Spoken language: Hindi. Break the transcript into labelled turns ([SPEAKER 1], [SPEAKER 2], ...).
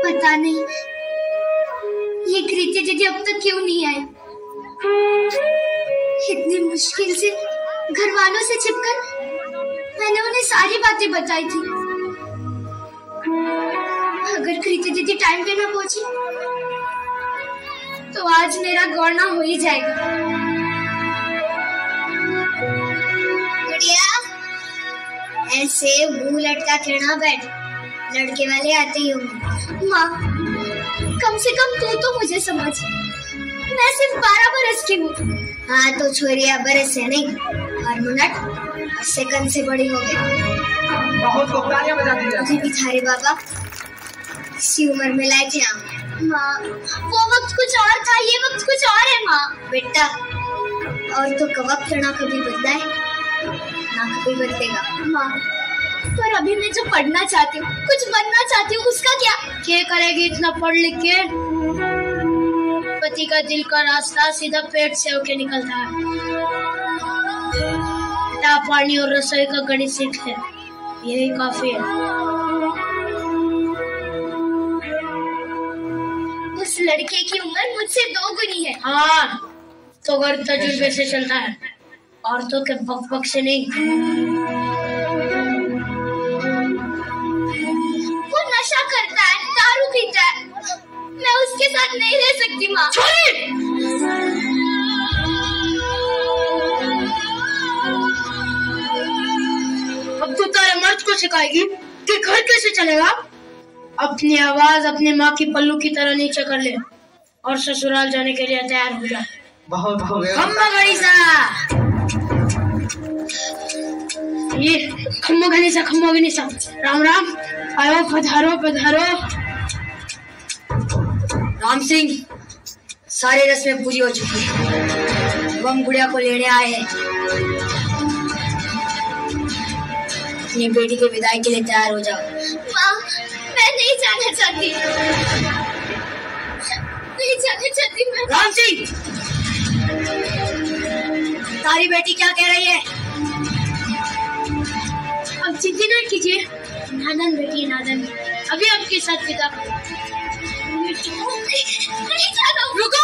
[SPEAKER 1] पता नहीं ये कृति दीदी अब तक क्यों नहीं आई। इतनी मुश्किल से घर वालों से छिपकर मैंने उन्हें सारी बातें बताई थी। अगर कृति दीदी टाइम पे ना पहुंची तो आज मेरा गौरना हो ही जाएगा। गुड़िया, ऐसे मुंह लटका के ना बैठ, लड़के वाले आते ही होंगे। माँ, कम से कम तू तो मुझे समझ, मैं सिर्फ 12 बरस की हूँ। हाँ तो छोरिया बरस से नहीं और मिनट और सेकंड से बड़ी हो गई।
[SPEAKER 2] बहुत तालियां बजाती है।
[SPEAKER 1] अभी भी थारे बाबा इसी उम्र में लाए थे हम। माँ, वो वक्त कुछ और था, ये वक्त कुछ और है। माँ बेटा, और तो वक्त ना कभी बदला है ना कभी बदलेगा। माँ, पर अभी मैं जो पढ़ना चाहती हूँ, कुछ बनना चाहती हूँ, उसका क्या करेगी इतना पढ़ लिख के? पति का दिल का रास्ता सीधा पेट से होके निकलता है। पानी और रसोई का गणित सीख ले, यही काफी है। उस लड़के की उम्र मुझसे 2 गुनी है। हाँ तो घर तजुर्बे से चलता है, औरतों के बक बक से नहीं। वो नशा करता है, दारू पीता है, मैं उसके साथ नहीं रह सकती। माँ अब तू तारे मर्द को सिखाएगी कि घर कैसे चलेगा? अपनी आवाज अपनी माँ की पल्लू की तरह नीचे कर ले और ससुराल जाने के लिए तैयार हो जा।
[SPEAKER 2] बहुत हो गया।
[SPEAKER 1] खम्मा गणिसा, ये खम्मा गणिसा, राम राम, आयो पधारो पधारो। राम सिंह, सारी रस्में पूरी हो चुकी है, हम गुड़िया को लेने आए हैं। अपनी बेटी की विदाई के लिए तैयार हो जाओ। माँ, मैं नहीं जाना चाहती, नहीं जाना चाहती मैं। राम सिंह, तारी बेटी क्या कह रही है? अब चिंता न कीजिए, नादन बेटी नादन, अभी आपके साथ विदा। नहीं जाना। रुको।